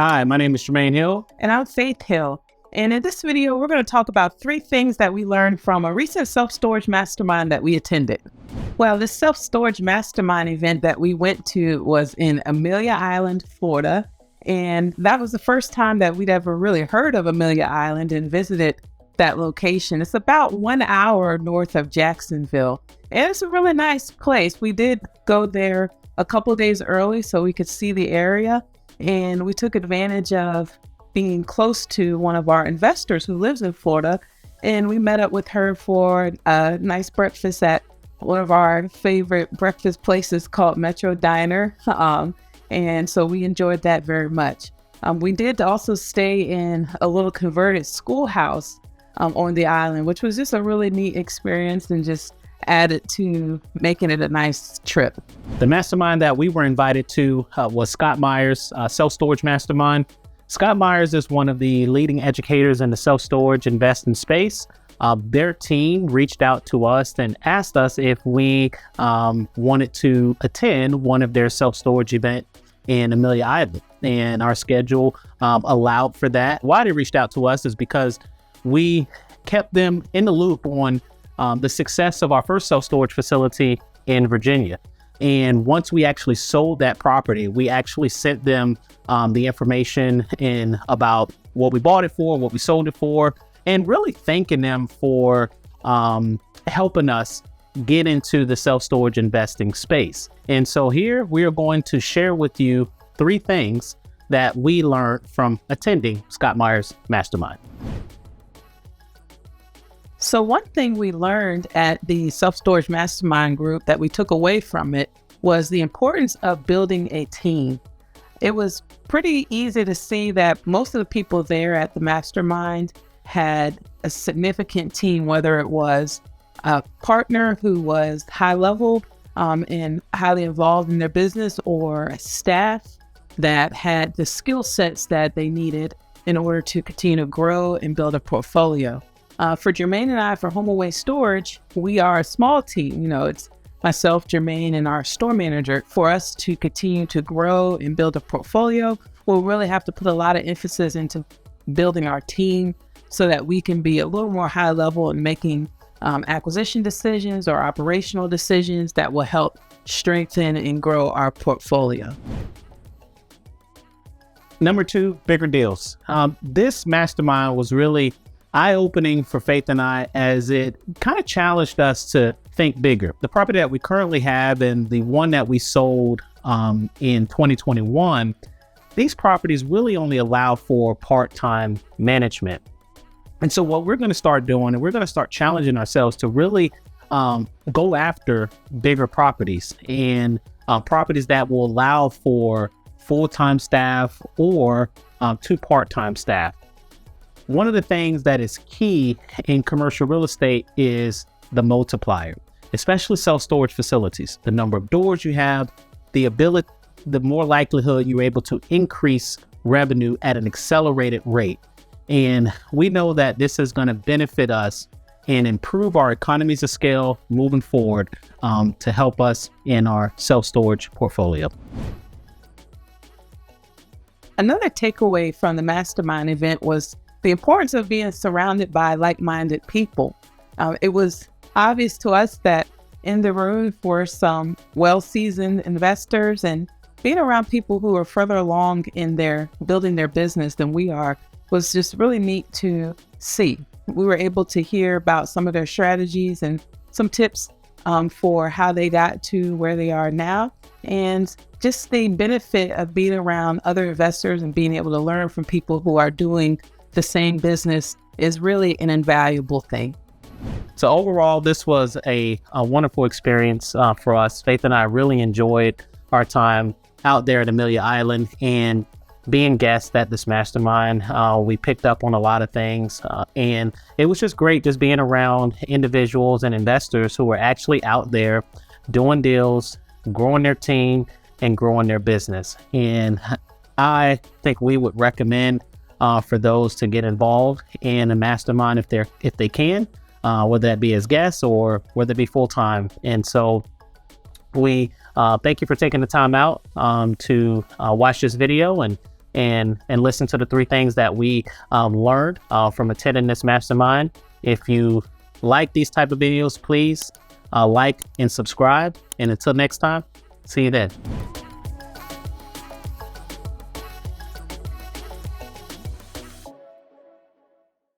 Hi, my name is Jermaine Hill. And I'm Faith Hill. And in this video, we're going to talk about 3 things that we learned from a recent self-storage mastermind that we attended. Well, this self-storage mastermind event that we went to was in Amelia Island, Florida. And that was the first time that we'd ever really heard of Amelia Island and visited that location. It's about 1 hour north of Jacksonville. And it's a really nice place. We did go there a couple of days early so we could see the area. And we took advantage of being close to one of our investors who lives in Florida. And we met up with her for a nice breakfast at one of our favorite breakfast places called Metro Diner. And so we enjoyed that very much. We did also stay in a little converted schoolhouse on the island, which was just a really neat experience and just added to making it a nice trip. The mastermind that we were invited to was Scott Meyers' self-storage mastermind. Scott Meyers is one of the leading educators in the self-storage investing space. Their team reached out to us and asked us if we wanted to attend one of their self-storage events in Amelia Island. And our schedule allowed for that. Why they reached out to us is because we kept them in the loop on the success of our first self-storage facility in Virginia. And once we actually sold that property, we actually sent them the information in about what we bought it for, what we sold it for, and really thanking them for helping us get into the self-storage investing space. And so here we are going to share with you 3 things that we learned from attending Scott Meyers' Mastermind. So one thing we learned at the self-storage mastermind group that we took away from it was the importance of building a team. It was pretty easy to see that most of the people there at the mastermind had a significant team, whether it was a partner who was high level and highly involved in their business, or a staff that had the skill sets that they needed in order to continue to grow and build a portfolio. For Jermaine and I, for Home Away Storage, we are a small team. You know, it's myself, Jermaine, and our store manager. For us to continue to grow and build a portfolio, we'll really have to put a lot of emphasis into building our team so that we can be a little more high level in making acquisition decisions or operational decisions that will help strengthen and grow our portfolio. Number 2, bigger deals. This mastermind was really eye-opening for Faith and I, as it kind of challenged us to think bigger. The property that we currently have and the one that we sold in 2021, these properties really only allow for part-time management. And so what we're going to start doing, and we're going to start challenging ourselves to really go after bigger properties and properties that will allow for full-time staff or 2 part-time staff. One of the things that is key in commercial real estate is the multiplier, especially self-storage facilities. The number of doors you have, the more likelihood you're able to increase revenue at an accelerated rate. And we know that this is going to benefit us and improve our economies of scale moving forward to help us in our self-storage portfolio. Another takeaway from the mastermind event was the importance of being surrounded by like-minded people. It was obvious to us that in the room were some well-seasoned investors, and being around people who are further along in their building their business than we are was just really neat to see. We were able to hear about some of their strategies and some tips for how they got to where they are now, and just the benefit of being around other investors and being able to learn from people who are doing the same business is really an invaluable thing. So overall, this was a wonderful experience for us. Faith and I really enjoyed our time out there at Amelia Island and being guests at this mastermind. We picked up on a lot of things and it was just great just being around individuals and investors who were actually out there doing deals, growing their team and growing their business. And I think we would recommend for those to get involved in a mastermind if they can, whether that be as guests or whether it be full-time. And so we thank you for taking the time out to watch this video, and and listen to the 3 things that we learned from attending this mastermind. If you like these type of videos, please like and subscribe. And until next time, see you then.